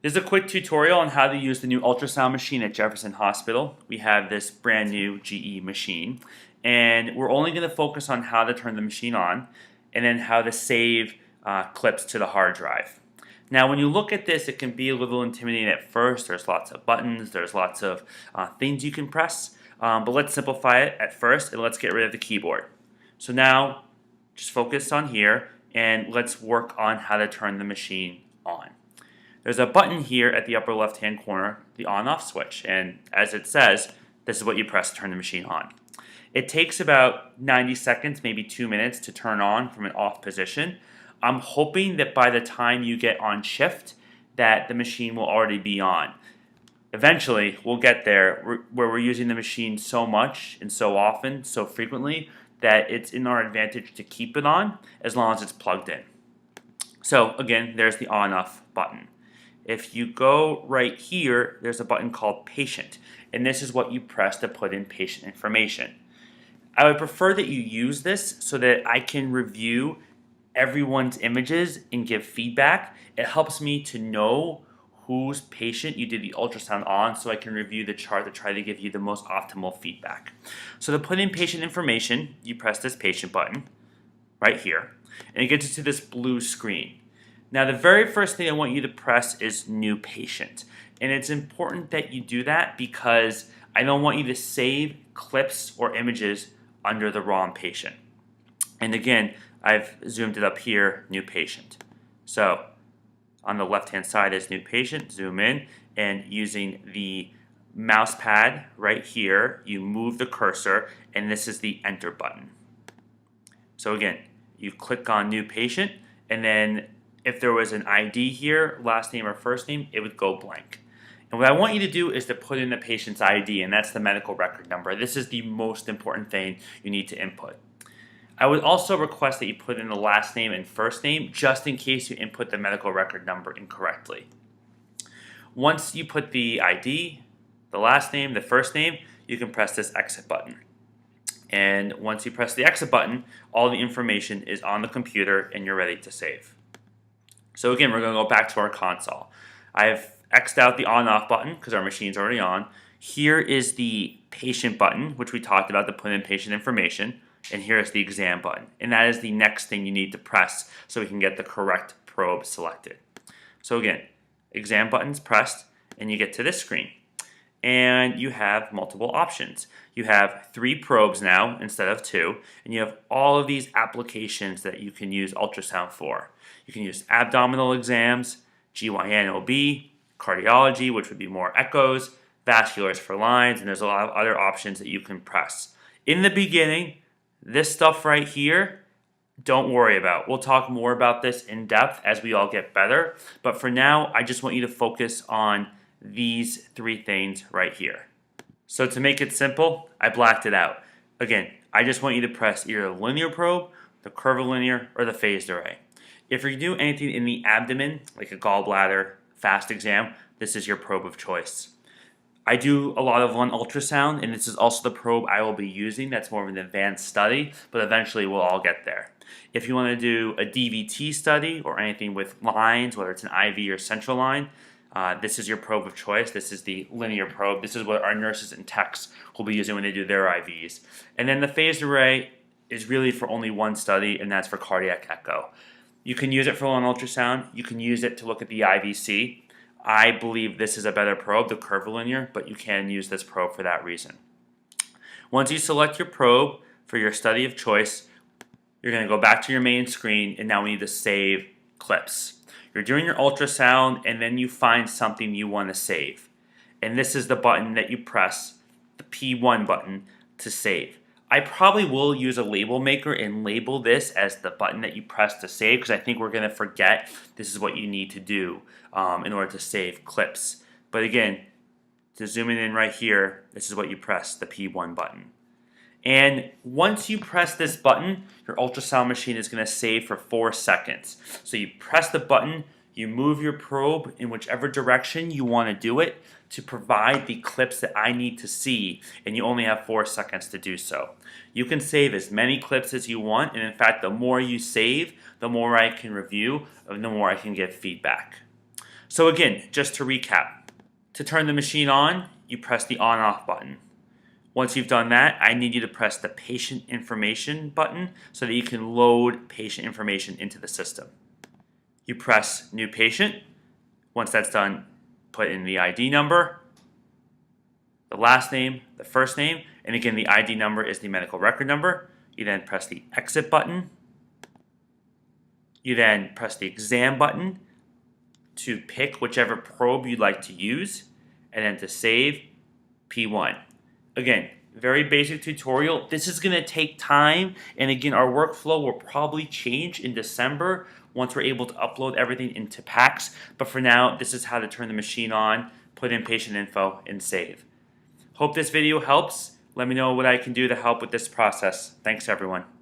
This is a quick tutorial on how to use the new ultrasound machine at Jefferson Hospital. We have this brand new GE machine, and we're only going to focus on how to turn the machine on and then how to save clips to the hard drive. Now, when you look at this, it can be a little intimidating at first. There's lots of buttons, there's lots of things you can press, but let's simplify it at first and let's get rid of the keyboard. So now, just focus on here and let's work on how to turn the machine on. There's a button here at the upper left hand corner, the on-off switch, and as it says, this is what you press to turn the machine on. It takes about 90 seconds, maybe 2 minutes to turn on from an off position. I'm hoping that by the time you get on shift that the machine will already be on. Eventually, we'll get there where we're using the machine so much and so often, so frequently, that it's in our advantage to keep it on as long as it's plugged in. So again, there's the on-off button. If you go right here, there's a button called Patient, and this is what you press to put in patient information. I would prefer that you use this so that I can review everyone's images and give feedback. It helps me to know whose patient you did the ultrasound on so I can review the chart to try to give you the most optimal feedback. So to put in patient information, you press this patient button right here, and it gets you to this blue screen. Now, the very first thing I want you to press is New Patient. And it's important that you do that because I don't want you to save clips or images under the wrong patient. And again, I've zoomed it up here, New Patient. So on the left-hand side is New Patient, zoom in, and using the mouse pad right here, you move the cursor, and this is the Enter button. So again, you click on New Patient, and then if there was an ID here, last name or first name, it would go blank. And what I want you to do is to put in the patient's ID, and that's the medical record number. This is the most important thing you need to input. I would also request that you put in the last name and first name just in case you input the medical record number incorrectly. Once you put the ID, the last name, the first name, you can press this exit button. And once you press the exit button, all the information is on the computer and you're ready to save. So again, we're going to go back to our console. I've X'd out the on-off button because our machine's already on. Here is the patient button, which we talked about to put in patient information. And here is the exam button. And that is the next thing you need to press so we can get the correct probe selected. So again, exam button's pressed and you get to this screen. And you have multiple options. You have 3 probes now instead of 2, and you have all of these applications that you can use ultrasound for. You can use abdominal exams, GYN-OB, cardiology, which would be more echoes, vasculars for lines, and there's a lot of other options that you can press. In the beginning, this stuff right here, don't worry about. We'll talk more about this in depth as we all get better, but for now, I just want you to focus on these 3 things right here. So to make it simple, I blacked it out. Again, I just want you to press either the linear probe, the curvilinear, or the phased array. If you do anything in the abdomen, like a gallbladder, fast exam, this is your probe of choice. I do a lot of lung ultrasound, and this is also the probe I will be using. That's more of an advanced study, but eventually we'll all get there. If you want to do a DVT study or anything with lines, whether it's an IV or central line, this is your probe of choice. This is the linear probe. This is what our nurses and techs will be using when they do their IVs. And then the phased array is really for only one study, and that's for cardiac echo. You can use it for lung ultrasound. You can use it to look at the IVC. I believe this is a better probe, the curvilinear, but you can use this probe for that reason. Once you select your probe for your study of choice, you're going to go back to your main screen, and now we need to save clips. You're doing your ultrasound, and then you find something you want to save. And this is the button that you press, the P1 button, to save. I probably will use a label maker and label this as the button that you press to save because I think we're going to forget this is what you need to do in order to save clips. But again, to zoom in right here, this is what you press, the P1 button. And once you press this button, your ultrasound machine is going to save for 4 seconds. So you press the button, you move your probe in whichever direction you want to do it to provide the clips that I need to see, and you only have 4 seconds to do so. You can save as many clips as you want, and in fact, the more you save, the more I can review, and the more I can give feedback. So again, just to recap, to turn the machine on, you press the on-off button. Once you've done that, I need you to press the patient information button so that you can load patient information into the system. You press new patient. Once that's done, put in the ID number, the last name, the first name, and again, the ID number is the medical record number. You then press the exit button. You then press the exam button to pick whichever probe you'd like to use, and then to save P1. Again, very basic tutorial. This is going to take time, and again, our workflow will probably change in December once we're able to upload everything into packs. But for now, this is how to turn the machine on, put in patient info, and save. Hope this video helps. Let me know what I can do to help with this process. Thanks, everyone.